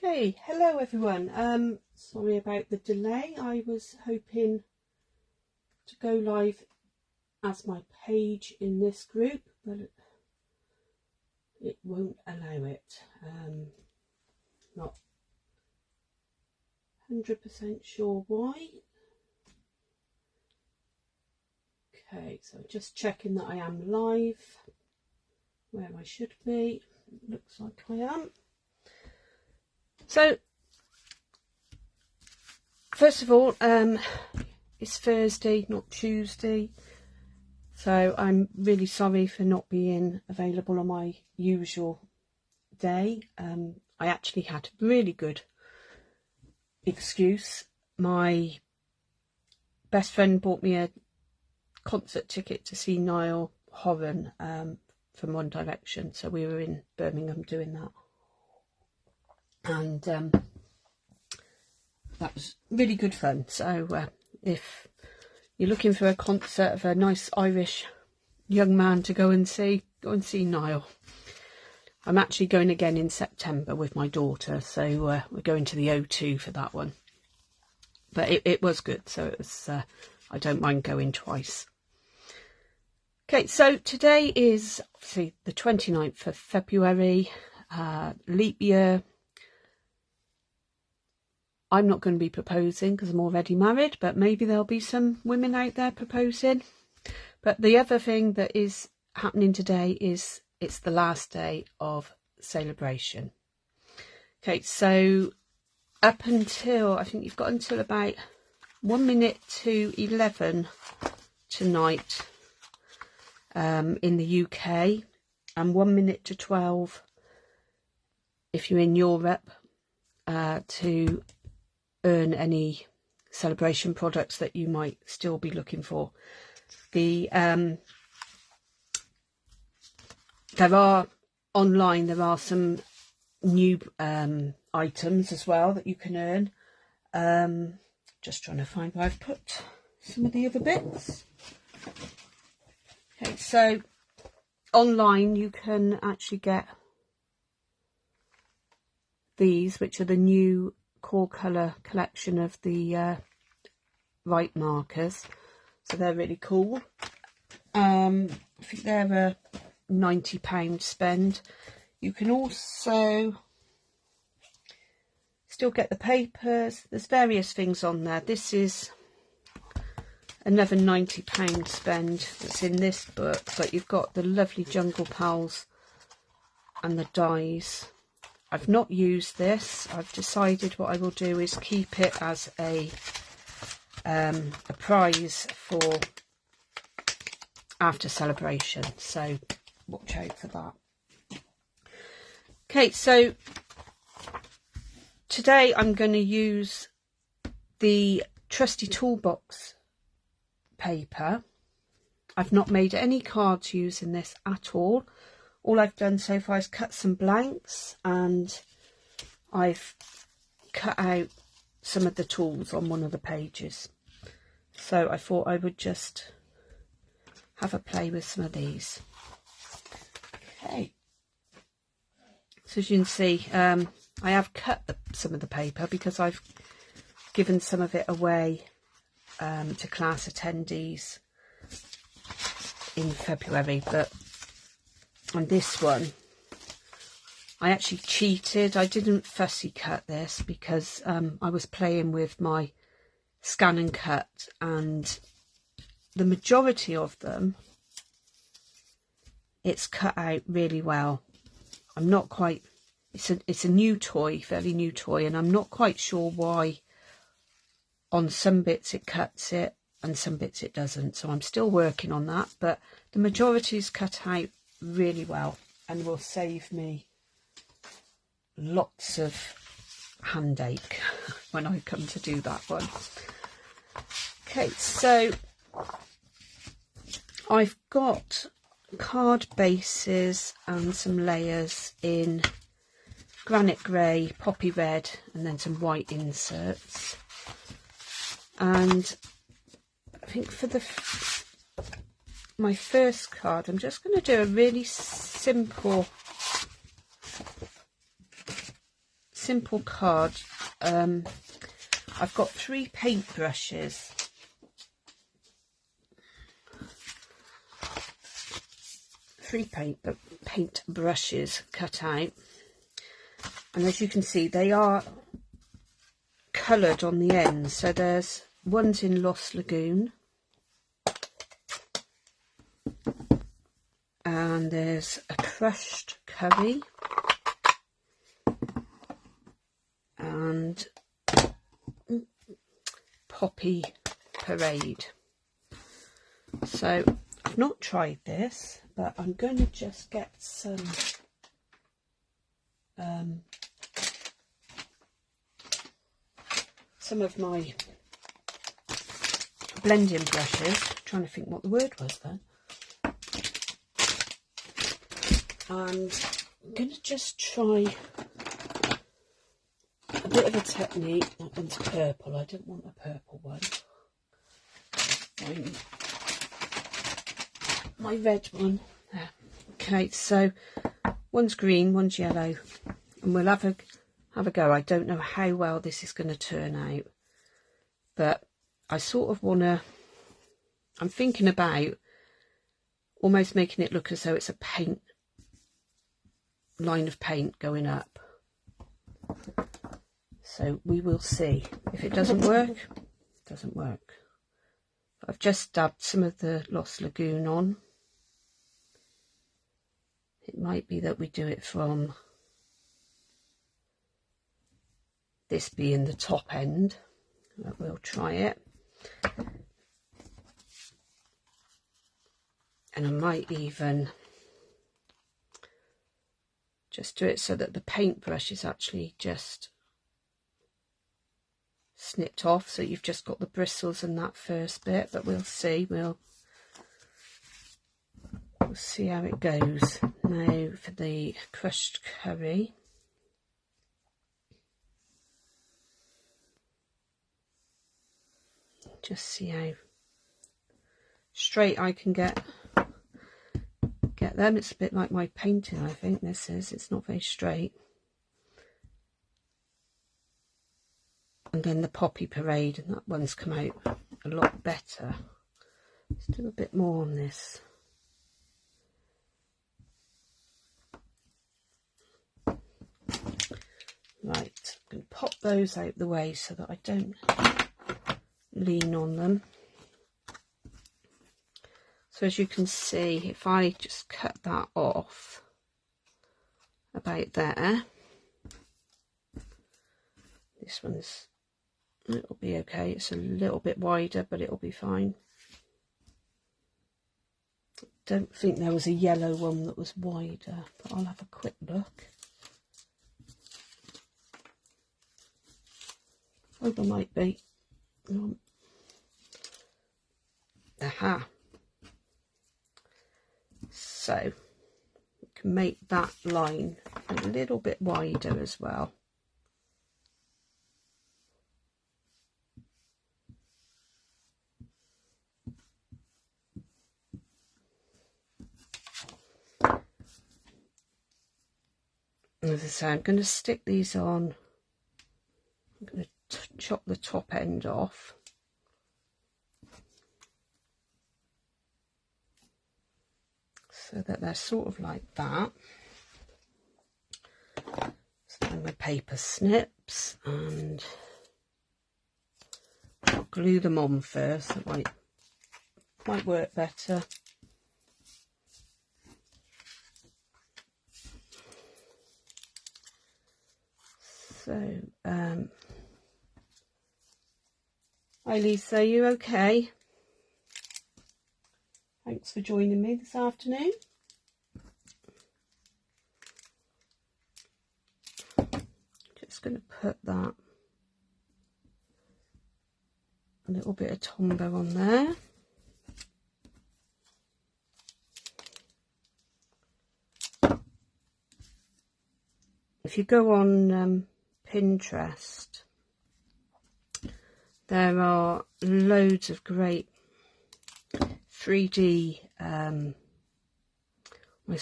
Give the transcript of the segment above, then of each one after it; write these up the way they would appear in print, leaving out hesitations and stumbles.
Okay, hello everyone. Sorry about the delay. I was hoping to go live as my page in this group, but it won't allow it. Not 100% sure why. Okay, so just checking that I am live where I should be. Looks like I am. So, first of all, it's Thursday, not Tuesday, so I'm really sorry for not being available on my usual day. I actually had a really good excuse. My best friend bought me a concert ticket to see Niall Horan from One Direction, so we were in Birmingham doing that. And that was really good fun. So if you're looking for a concert of a nice Irish young man to go and see Niall. I'm actually going again in September with my daughter, so we're going to the O2 for that one. But it was good, so it was. I don't mind going twice. Okay, so today is obviously the 29th of February, leap year. I'm not going to be proposing because I'm already married, but maybe there'll be some women out there proposing. But the other thing that is happening today is it's the last day of Sale-A-Bration. Okay, so up until, I think you've got until about 1 minute to 11 tonight in the UK, and 1 minute to 12 if you're in Europe to earn any Sale-A-Bration products that you might still be looking for. The there are online, there are some new items as well that you can earn. Just trying to find where I've put some of the other bits. Okay, so online you can actually get these, which are the new core colour collection of the white markers, so they're really cool. I think they're a £90 spend. You can also still get the papers. There's various things on there. This is another £90 spend that's in this book, but you've got the lovely Jungle Pals and the dies. I've not used this. I've decided what I will do is keep it as a prize for after Sale-A-Bration, so watch out for that. Okay, so today I'm going to use the Trusty Toolbox paper. I've not made any cards using this at all. All I've done so far is cut some blanks, and I've cut out some of the tools on one of the pages. So I thought I would just have a play with some of these. Okay. So as you can see, I have cut some of the paper because I've given some of it away to class attendees in February, but on this one I actually cheated. I didn't fussy cut this because I was playing with my scan and cut, and the majority of them it's cut out really well. I'm not quite, it's a new toy, fairly new toy, and I'm not quite sure why on some bits it cuts it and some bits it doesn't, so I'm still working on that, but the majority is cut out really well and will save me lots of handache when I come to do that one. Okay, so I've got card bases and some layers in granite grey, poppy red, and then some white inserts. And I think for my first card, I'm just going to do a really simple simple card. I've got 3 paint brushes. Paint brushes cut out, and as you can see they are coloured on the ends. So there's one's in Lost Lagoon, and there's a crushed curry, and poppy parade. So I've not tried this, but I'm going to just get some of my blending brushes. I'm trying to think what the word was then. And I'm going to just try a bit of a technique. That one's purple. I don't want a purple one. My red one. There. Okay, so one's green, one's yellow, and we'll have a go. I don't know how well this is going to turn out, but I sort of want to, I'm thinking about almost making it look as though it's a paint line of paint going up. So we will see. If it doesn't work, it doesn't work. But I've just dabbed some of the Lost Lagoon on. It might be that we do it from this being the top end, but we'll try it. And I might even just do it so that the paintbrush is actually just snipped off, so you've just got the bristles and that first bit, but we'll see. We'll see how it goes. Now for the crushed curry. Just see how straight I can get them. It's a bit like my painting, I think this is. It's not very straight. And then the poppy parade, and that one's come out a lot better. Let's do a bit more on this. Right, I'm going to pop those out the way so that I don't lean on them. So as you can see, if I just cut that off about there, this one's, it'll be okay. It's a little bit wider, but it'll be fine. Don't think there was a yellow one that was wider, but I'll have a quick look. Oh, there might be. Aha. So we can make that line a little bit wider as well. As I say, I'm going to stick these on. I'm going to chop the top end off. So that they're sort of like that. So then my paper snips, and I'll glue them on first. That might work better. So, hi Lisa, are you okay? Thanks for joining me this afternoon. Just going to put that a little bit of Tombow on there. If you go on Pinterest, there are loads of great 3D almost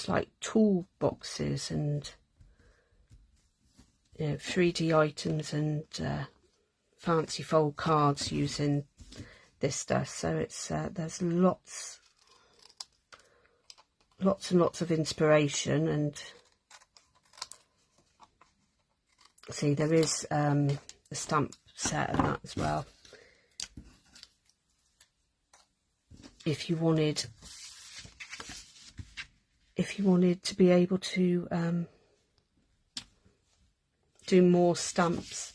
like toolboxes and 3D items and fancy fold cards using this stuff. So it's there's lots and lots of inspiration, and see there is a stamp set and that as well. If you wanted to be able to do more stamps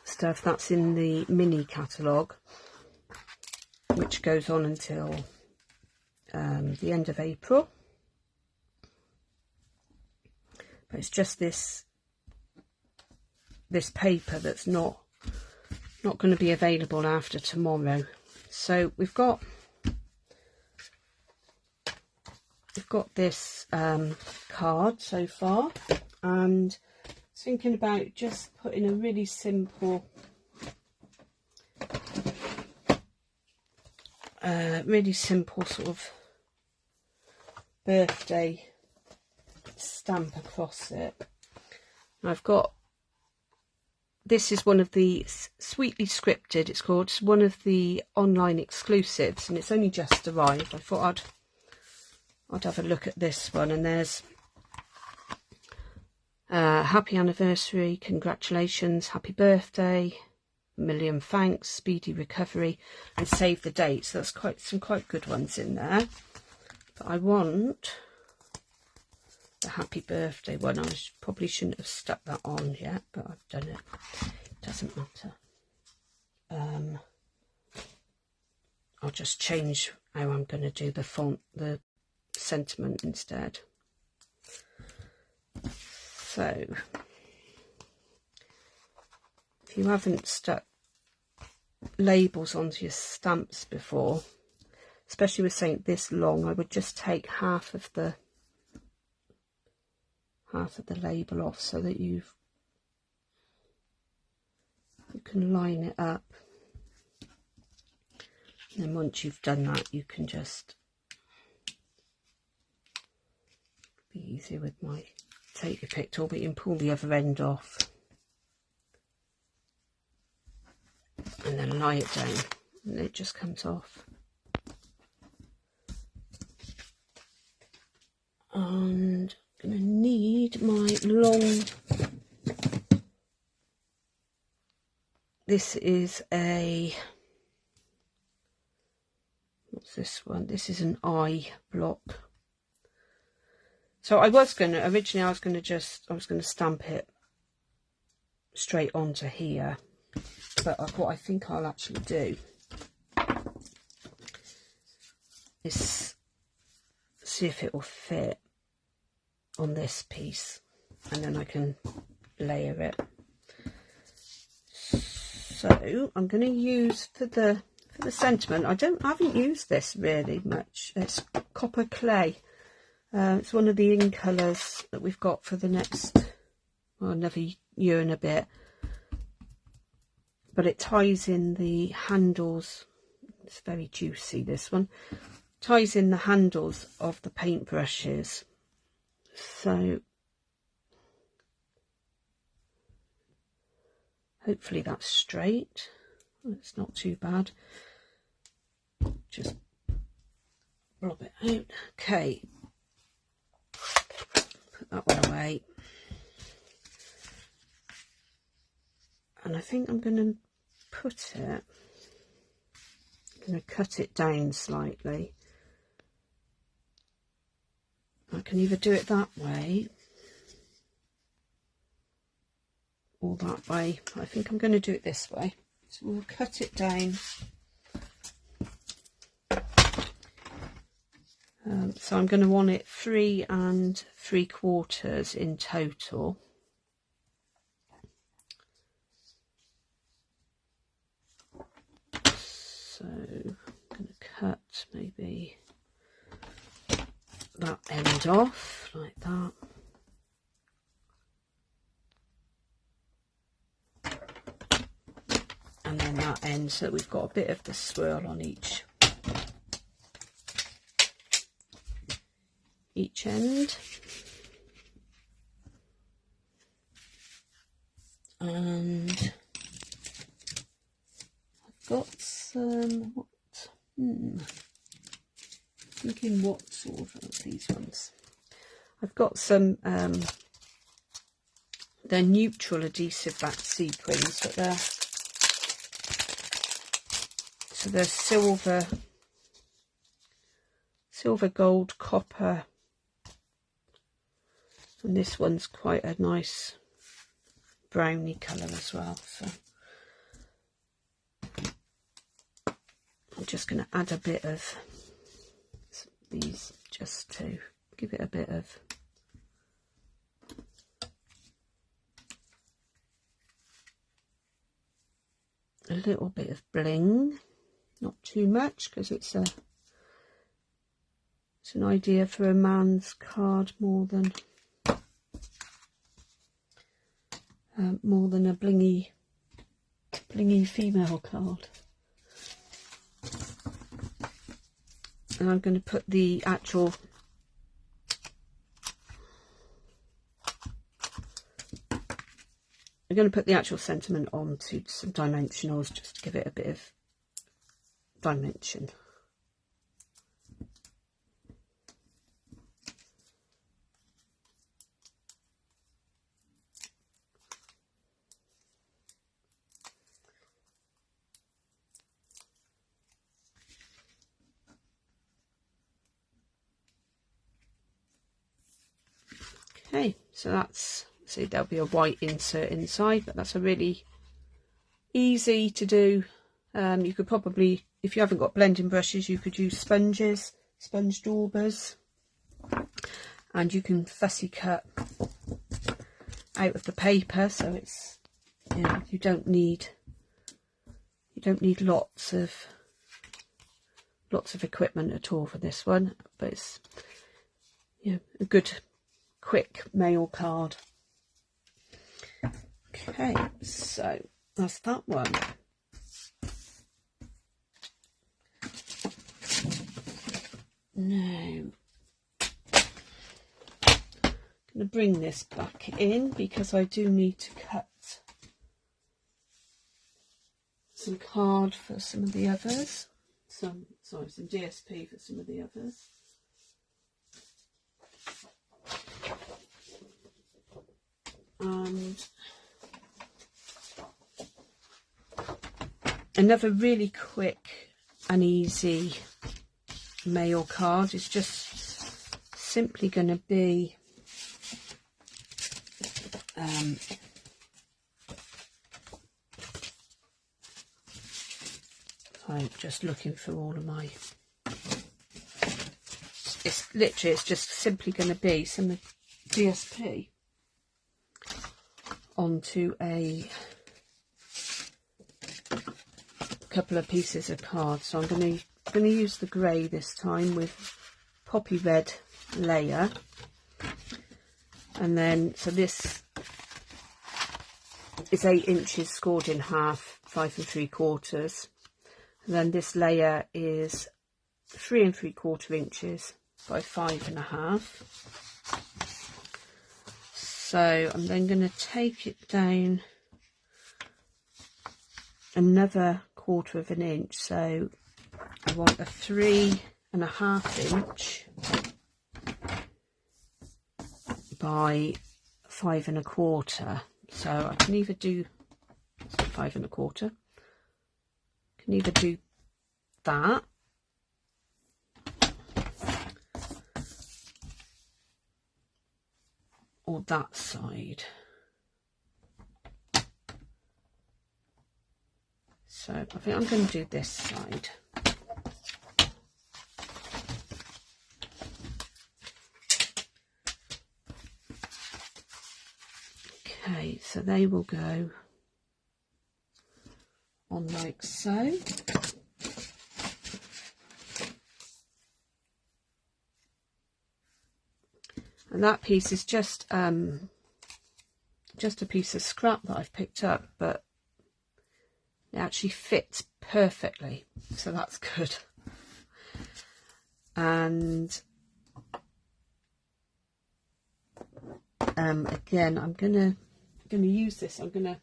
stuff, that's in the mini catalogue, which goes on until the end of April. But it's just this paper that's not going to be available after tomorrow. So we've got this card so far, and thinking about just putting a really simple sort of birthday stamp across it. I've got, this is one of the Sweetly Scripted, it's called. It's one of the online exclusives, and it's only just arrived. I thought I'd have a look at this one, and there's happy anniversary, congratulations, happy birthday, a million thanks, speedy recovery, and save the date. So that's some quite good ones in there. But I want the happy birthday one. I probably shouldn't have stuck that on yet, but I've done it. Doesn't matter. I'll just change how I'm going to do the font, the sentiment instead. So if you haven't stuck labels onto your stamps before, especially with something this long, I would just take half of the label off, so that you can line it up. And then once you've done that, you can just be easier with my take your pick tool, but you can pull the other end off and then lie it down, and it just comes off. And I'm going to need my long, this is a, what's this one? This is an eye block. So I was going to, originally I was going to stamp it straight onto here, but what I think I'll actually do is see if it will fit on this piece, and then I can layer it. So I'm going to use for the sentiment, I haven't used this really much. It's copper clay. It's one of the in colours that we've got for the next, well, another year and a bit. But it ties in the handles. It's very juicy, this one. Ties in the handles of the paintbrushes. So hopefully that's straight. It's not too bad. Just blob it out. Okay. Put that one away. And I think I'm going to put it, I'm going to cut it down slightly. I can either do it that way or that way. I think I'm going to do it this way. So we'll cut it down. So I'm going to want it 3 3/4 in total. So I'm going to cut maybe that end off like that. And then that end, so that we've got a bit of the swirl on each end. And I've got some, thinking what sort of these ones. I've got some, they're neutral adhesive back sequins, but they're silver, gold, copper, and this one's quite a nice browny colour as well. So I'm just going to add a bit of these just to give it a bit of a little bit of bling, not too much, because it's an idea for a man's card more than a blingy female card. And I'm going to put the actual sentiment onto some dimensionals just to give it a bit of dimension. Okay, so there'll be a white insert inside, but that's a really easy to do. You could probably, if you haven't got blending brushes, you could use sponge daubers, and you can fussy cut out of the paper, so it's, you know, you don't need lots of equipment at all for this one, but it's, you know, a good quick mail card. Okay, so that's that one. Now, I'm going to bring this back in because I do need to cut some card for some of the others. Some DSP for some of the others. And another really quick and easy mail card is just simply going to be I'm just looking for all of my, it's just simply going to be some DSP onto a couple of pieces of card. So I'm going to use the grey this time with poppy red layer, and then so this is 8 inches scored in half, 5 3/4, and then this layer is 3 3/4 inches by 5 1/2. So I'm then going to take it down another 1/4 inch. So I want a 3 1/2 inch by 5 1/4. So I can either do 5 1/4. Can either do that, or that side. So I think I'm going to do this side. Okay, so they will go on like so. And that piece is just a piece of scrap that I've picked up, but it actually fits perfectly, so that's good. And again, I'm gonna use this. I'm gonna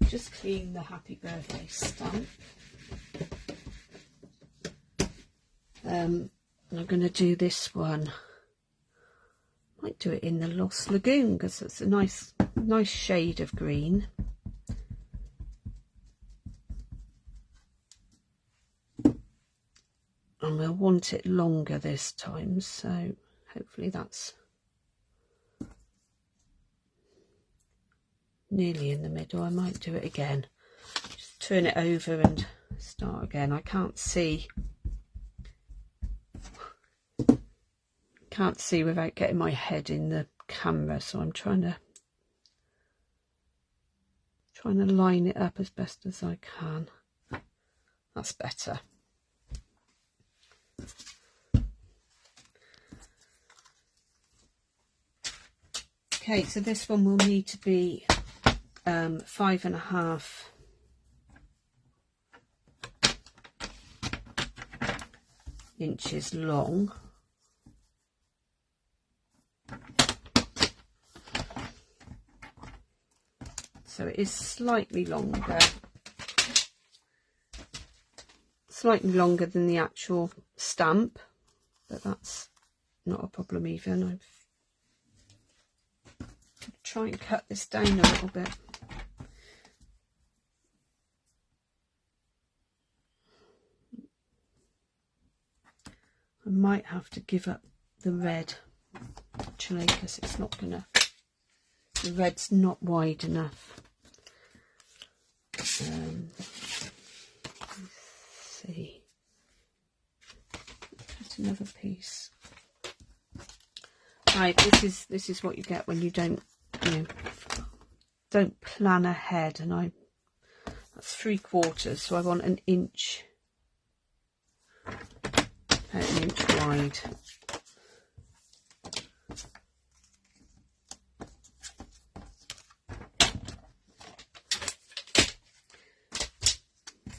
just clean the happy birthday stamp. I'm going to do this one. Might do it in the Lost Lagoon because it's a nice shade of green. And we'll want it longer this time, so hopefully that's nearly in the middle. I might do it again. Just turn it over and start again. I can't see without getting my head in the camera, so I'm trying to line it up as best as I can. That's better. Okay, so this one will need to be 5.5 inches long. So it is slightly longer than the actual stamp, but that's not a problem even. I'll try and cut this down a little bit. I might have to give up the red actually, because it's not gonna, the red's not wide enough. Let's see, cut another piece. Right, this is what you get when you don't plan ahead, and that's 3/4, so I want an inch, about an inch wide.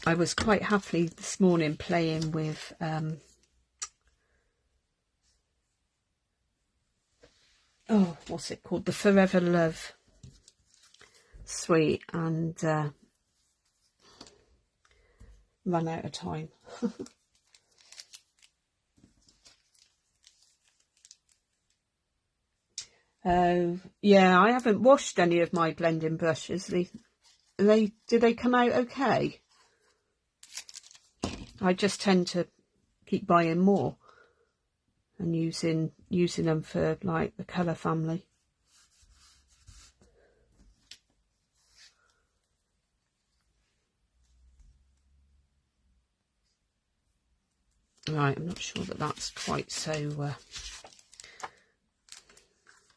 I was quite happily this morning playing with oh, what's it called? The Forever Love Suite, and run out of time. Oh, yeah, I haven't washed any of my blending brushes. Did they come out okay? I just tend to keep buying more and using them for like the colour family. Right, I'm not sure that that's quite so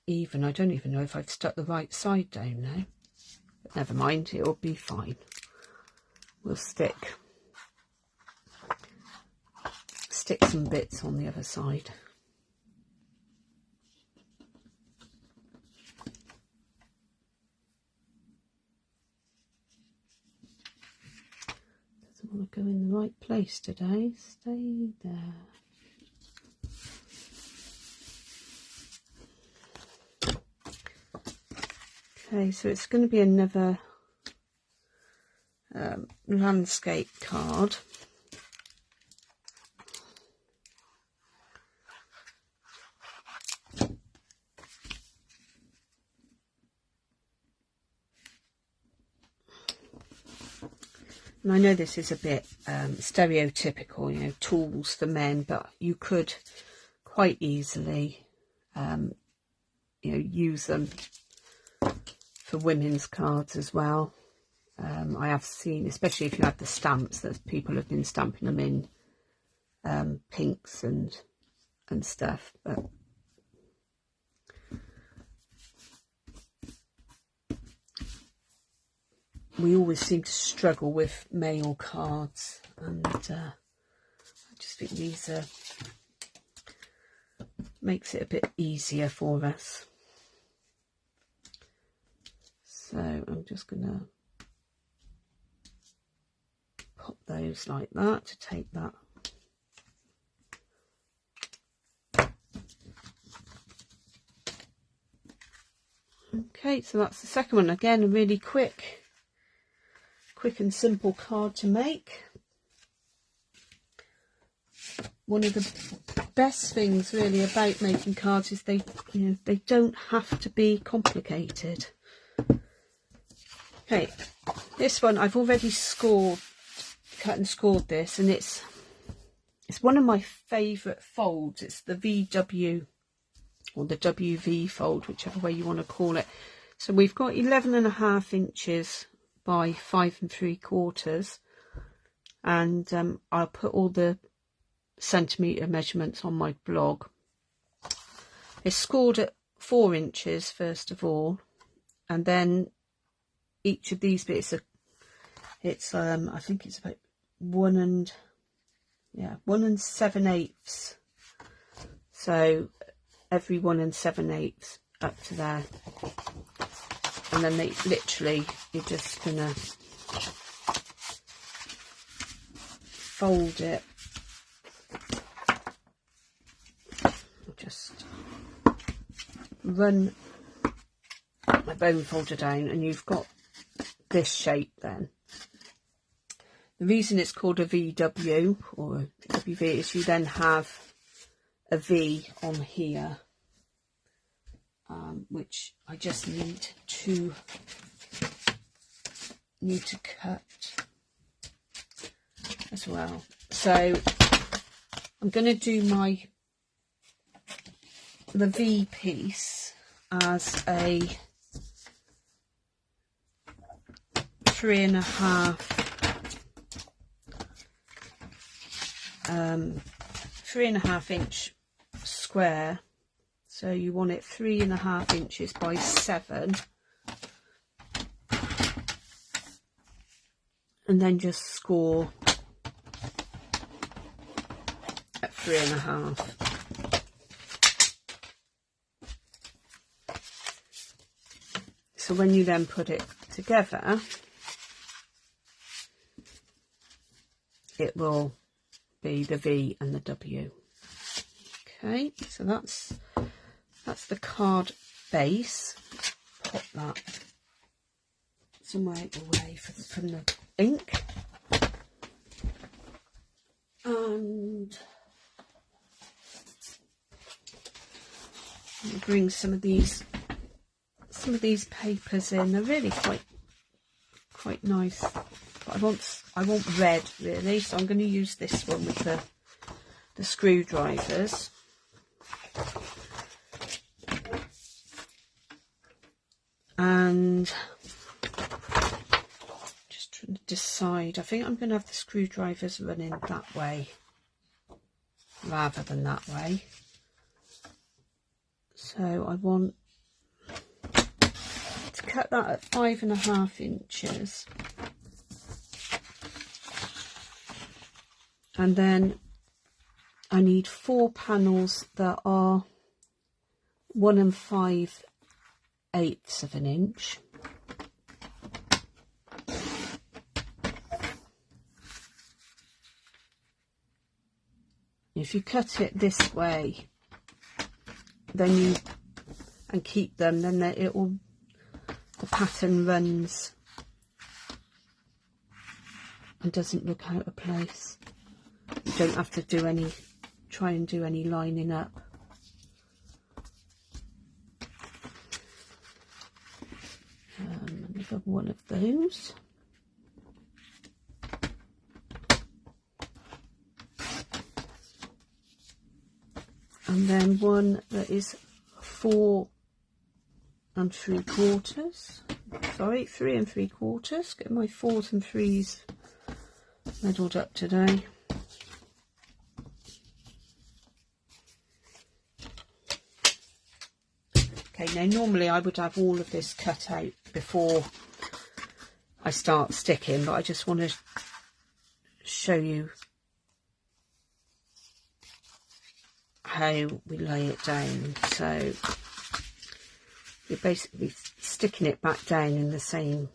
even. I don't even know if I've stuck the right side down now, but never mind, it'll be fine. We'll stick some bits on the other side. Doesn't want to go in the right place today. Stay there. Okay, so it's going to be another landscape card. And I know this is a bit stereotypical, you know, tools for men, but you could quite easily, use them for women's cards as well. I have seen, especially if you have the stamps, that people have been stamping them in pinks and stuff. But we always seem to struggle with male cards, and I just think these makes it a bit easier for us. So I'm just gonna pop those like that to take that. Okay, so that's the second one. Again, really quick quick and simple card to make. One of the best things really about making cards is they don't have to be complicated. Okay, this one I've already cut and scored this, and it's one of my favourite folds. It's the VW or the WV fold, whichever way you want to call it. So we've got 11.5 inches by 5 3/4, and I'll put all the centimetre measurements on my blog. It's scored at 4 inches first of all, and then each of these bits I think it's about 1 7/8. So every 1 7/8 up to there, and then you're just gonna fold it. Just run my bone folder down, and you've got this shape then. The reason it's called a VW or a WV is you then have a V on here, which I just need to cut as well. So I'm going to do the V piece as a 3.5 inch square. So you want it 3.5 inches by 7, and then just score at 3.5. So when you then put it together, it will be the V and the W. Okay, so that's the card base. Pop that somewhere away from the ink, and I'll bring some of these papers in. They're really quite nice. But I want red really, so I'm going to use this one with the screwdrivers. And just trying to decide. I think I'm going to have the screwdrivers running that way rather than that way. So I want to cut that at 5.5 inches. And then I need 4 panels that are 1 5/8 of an inch. If you cut it this way, then and keep them, then the pattern runs and doesn't look out of place. You don't have to try and do any lining up. Another one of those. And then one that is 4 3/4. Sorry, 3 3/4. Get my 4s and 3s medalled up today. Okay, now normally I would have all of this cut out before I start sticking, but I just want to show you how we lay it down. So you're basically sticking it back down in the same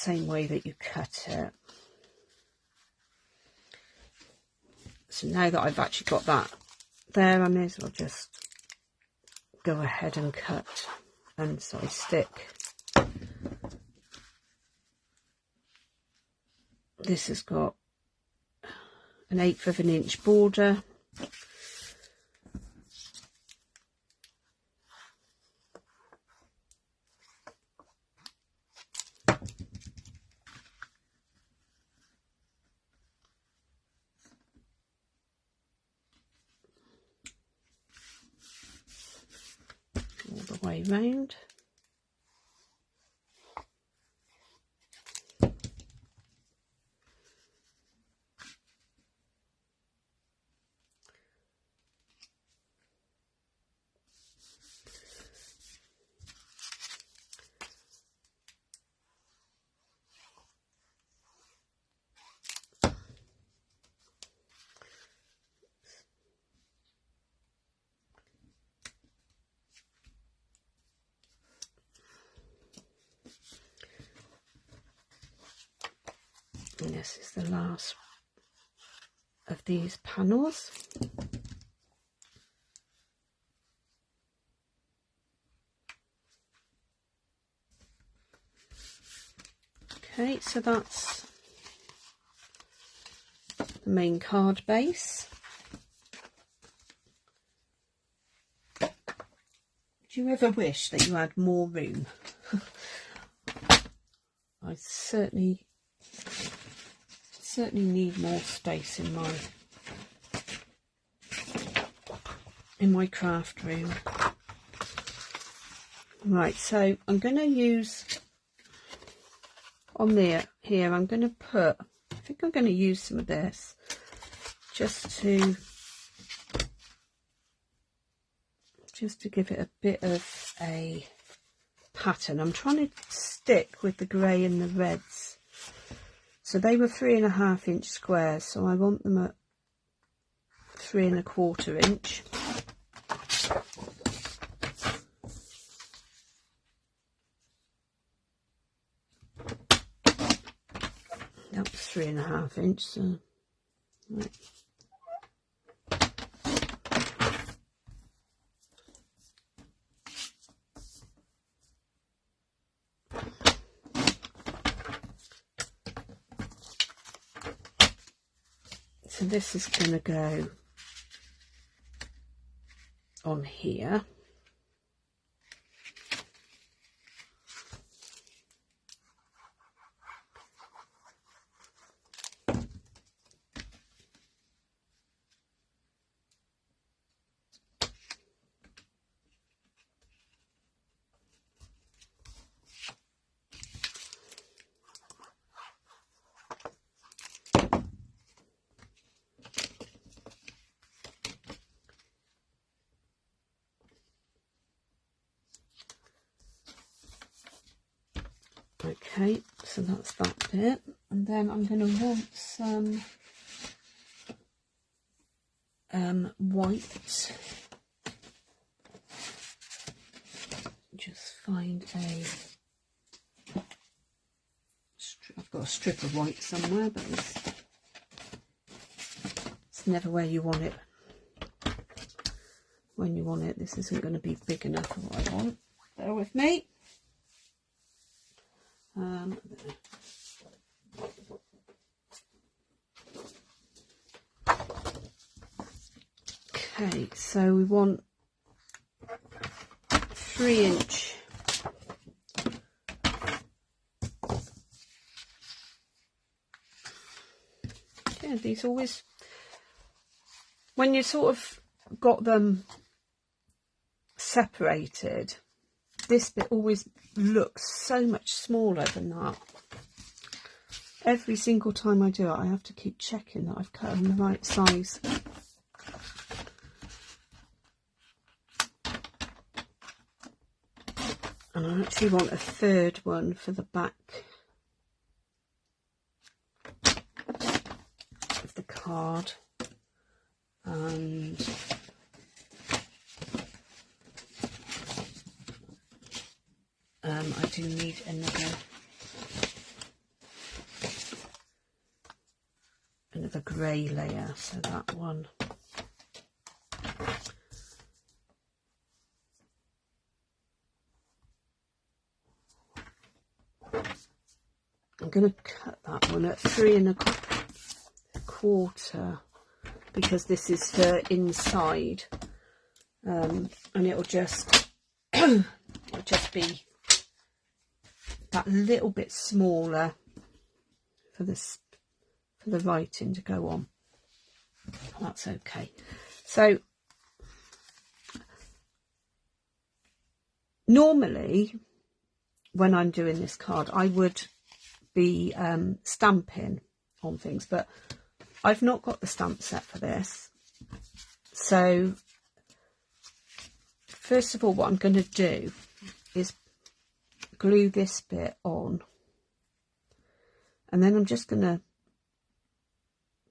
way that you cut it. So now that I've actually got that there, I may as well just go ahead and cut and side stick. This has got an 1/8 of an inch border. All the way round. And this is the last of these panels. Okay, so that's the main card base. Do you ever wish that you had more room? I certainly need more space in my craft room. Right, so I'm going to use on here I'm going to put, I think I'm going to use some of this just to give it a bit of a pattern. I'm trying to stick with the grey and the reds. So they were 3.5 inch squares, so I want them at 3¼ inch. That was 3.5 inch, so right. So this is going to go on here. Okay, so that's that bit, and then I'm going to want some white. Just find I've got a strip of white somewhere, but it's never where you want it. When you want it, this isn't going to be big enough for what I want. Bear with me. Okay, so we want 3 inch yeah, these always, when you sort of got them separated, this bit always looks so much smaller than that. Every single time I do it, I have to keep checking that I've cut them the right size. And I actually want a third one for the back of the card. And I do need another grey layer, so that one. going to cut that one at 3 1/4 because this is for inside, and it'll just be that little bit smaller for this, for the writing to go on. That's okay. So normally when I'm doing this card I would be stamping on things, but I've not got the stamp set for this. So first of all, what I'm going to do is glue this bit on, and then I'm just going to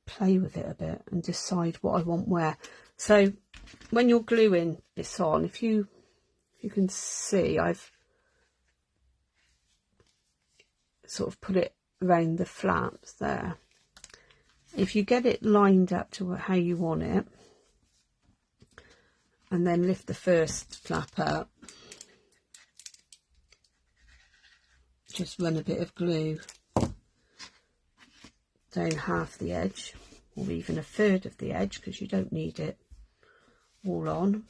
play with it a bit and decide what I want where. So when you're gluing this on, if you can see, I've sort of put it around the flaps there. If you get it lined up to how you want it, and then lift the first flap up, just run a bit of glue down half the edge, or even 1/3 of the edge, because you don't need it all on,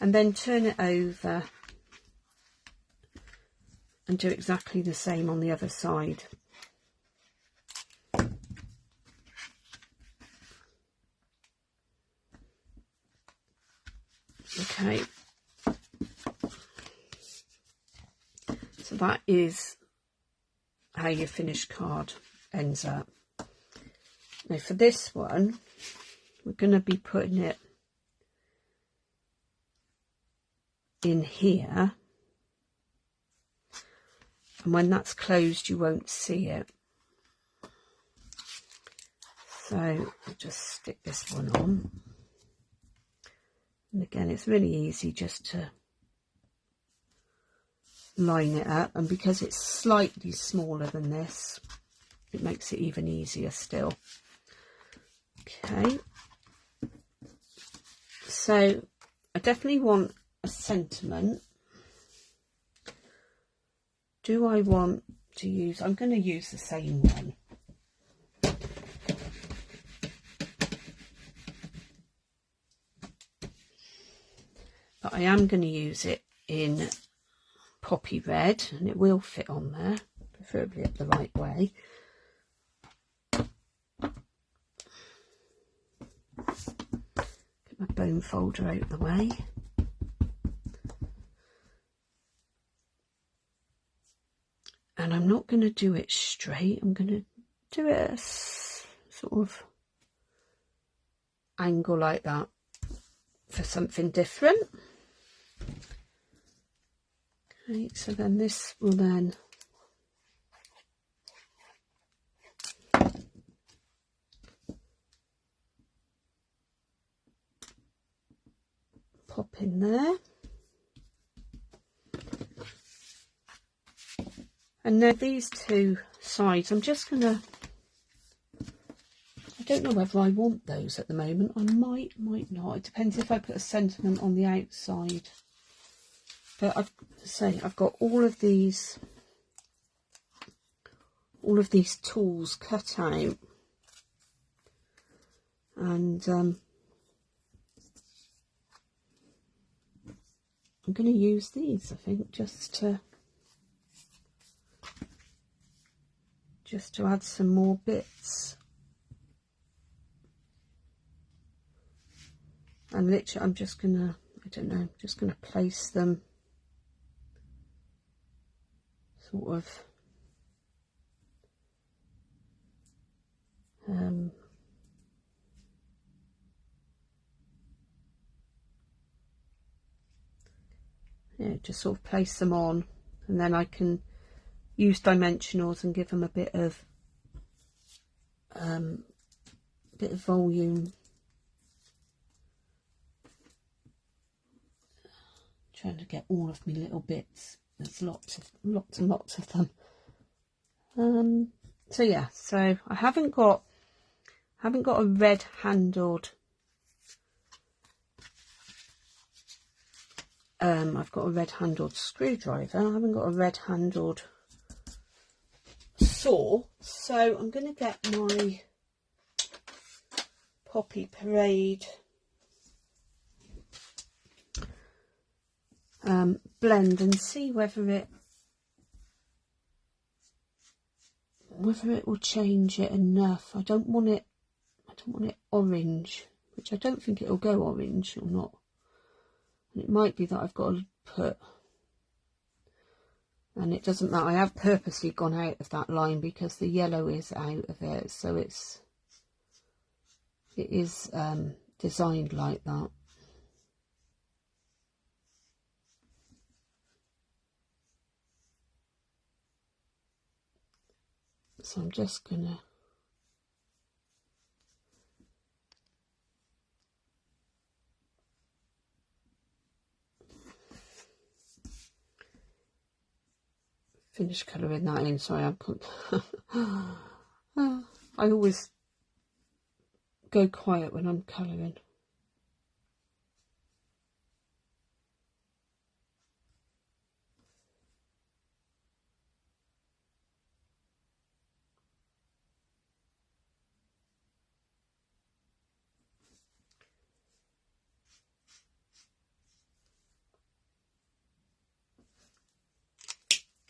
and then turn it over and do exactly the same on the other side. Okay, so that is how your finished card ends up. Now for this one, we're going to be putting it in here, and when that's closed you won't see it. So I'll just stick this one on, and again it's really easy just to line it up, and because it's slightly smaller than this, it makes it even easier still. Okay, so I definitely want a sentiment. Do I want to use, I'm going to use the same one. But I am going to use it in poppy red, and it will fit on there, preferably up the right way. Get my bone folder out of the way. And I'm not going to do it straight, I'm going to do it at a sort of angle like that for something different. Okay, so then this will then pop in there. And now these two sides, I'm just going to, I don't know whether I want those at the moment. I might not. It depends if I put a sentiment on the outside. But I've got all of these tools cut out, and I'm going to use these, I think, just to add some more bits. And literally I'm just gonna, I don't know, just gonna place them sort of yeah, just sort of place them on, and then I can use dimensionals and give them a bit of volume. Trying to get all of my little bits. There's lots and lots of them. So yeah, so I haven't got a red handled. I've got a red handled screwdriver. I haven't got a red handled sore, so I'm going to get my Poppy Parade blend and see whether it will change it enough. I don't want it orange, which I don't think it'll go orange or not. And it might be that I've got to put, and it doesn't matter, I have purposely gone out of that line because the yellow is out of it, so it is designed like that. So I'm just gonna finish colouring that in. Sorry, I always go quiet when I'm colouring.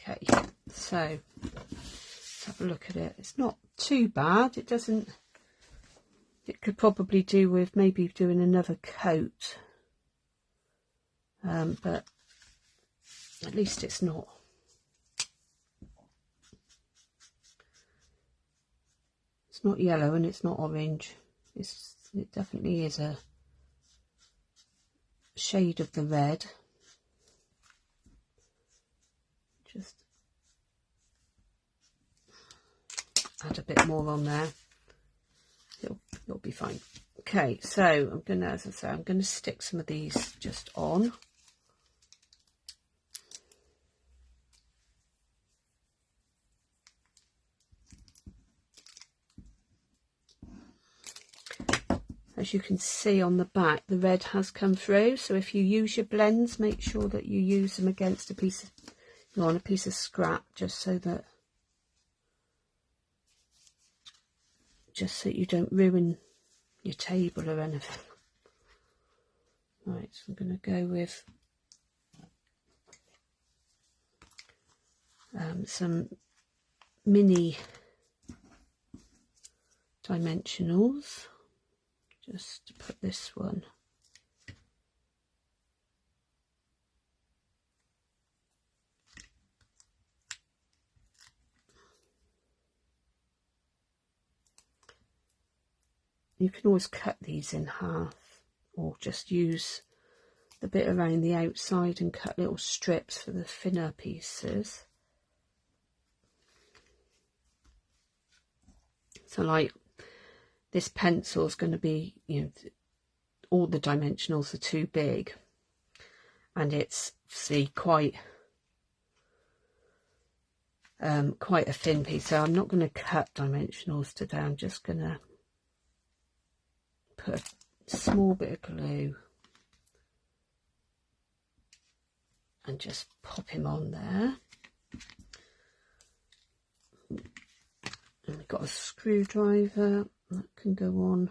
Okay, so let's have a look at it. It's not too bad. It could probably do with maybe doing another coat, but at least it's not. It's not yellow and it's not orange. It definitely is a shade of the red. Just add a bit more on there. It'll be fine. Okay, so I'm gonna, as I say, I'm gonna stick some of these just on. As you can see on the back, the red has come through. So if you use your blends, make sure that you use them against a piece of, on a piece of scrap, just so you don't ruin your table or anything. Right, so I'm going to go with some mini dimensionals, just to put this one. You can always cut these in half, or just use the bit around the outside and cut little strips for the thinner pieces. So like this pencil is going to be, all the dimensionals are too big, and it's, see, quite a thin piece. So I'm not going to cut dimensionals today. I'm just going to put a small bit of glue and just pop him on there. And we've got a screwdriver that can go on.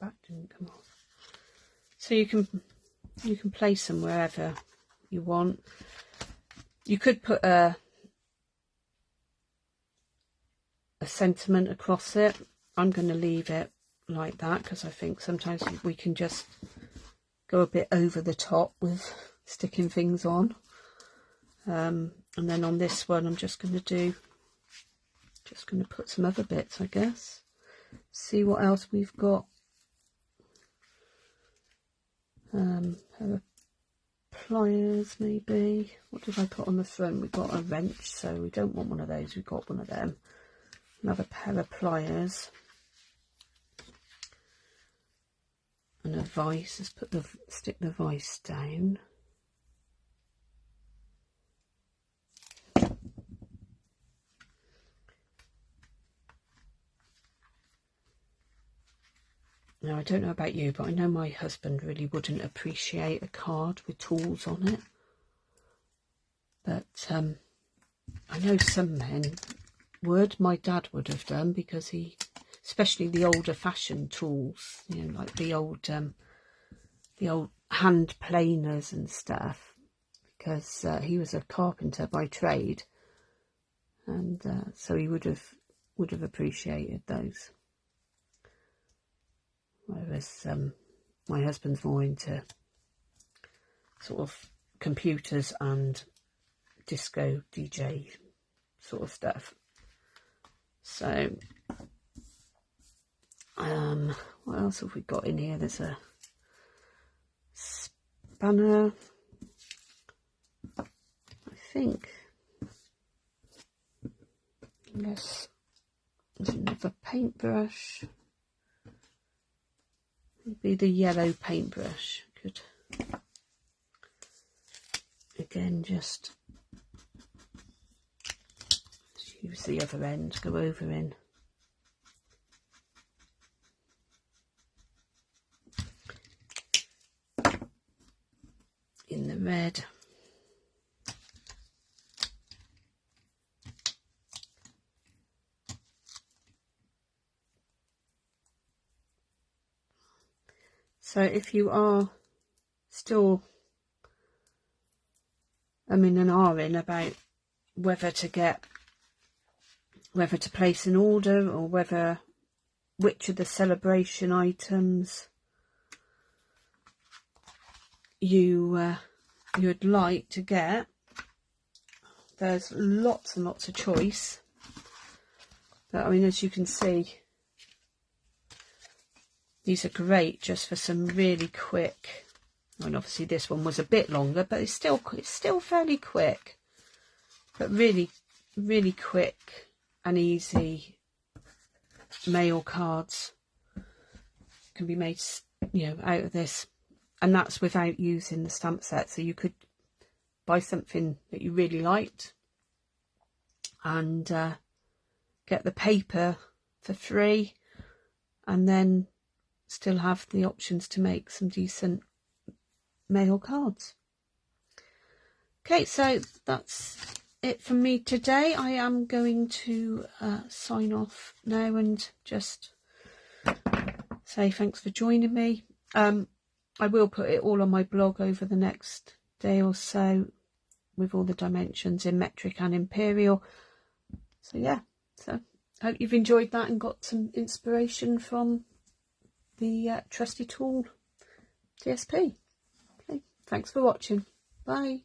Back didn't come off. So you can place them wherever you want. You could put a sentiment across it. I'm going to leave it like that because I think sometimes we can just go a bit over the top with sticking things on. And then on this one I'm just going to put some other bits, I guess. See what else we've got. Have a pliers maybe. What did I put on the front? We got a wrench, so we don't want one of those. We got one of them. Another pair of pliers. And a vise. Let's stick the vise down. Now, I don't know about you, but I know my husband really wouldn't appreciate a card with tools on it. But I know some men would. My dad would have done, because he, especially the older fashioned tools, you know, like the old hand planers and stuff, because he was a carpenter by trade, and so he would have appreciated those. Whereas my husband's more into sort of computers and disco DJ sort of stuff. So, what else have we got in here? There's a spanner, I think. Yes, there's another paintbrush. Maybe the yellow paintbrush. Could again just use the other end, go over in the red. So if you are still in about whether to place an order, or which of the Sale-A-Bration items you would like to get, there's lots and lots of choice. But I mean, as you can see, these are great just for some really quick, and obviously this one was a bit longer, but it's still fairly quick, but really, really quick and easy mail cards can be made, you know, out of this. And that's without using the stamp set. So you could buy something that you really liked and get the paper for free, and then still have the options to make some decent mail cards. Okay, so that's it from me today. I am going to sign off now and just say thanks for joining me. I will put it all on my blog over the next day or so, with all the dimensions in metric and imperial. So yeah, so I hope you've enjoyed that and got some inspiration from the Trusty Tool DSP. Okay, thanks for watching. Bye.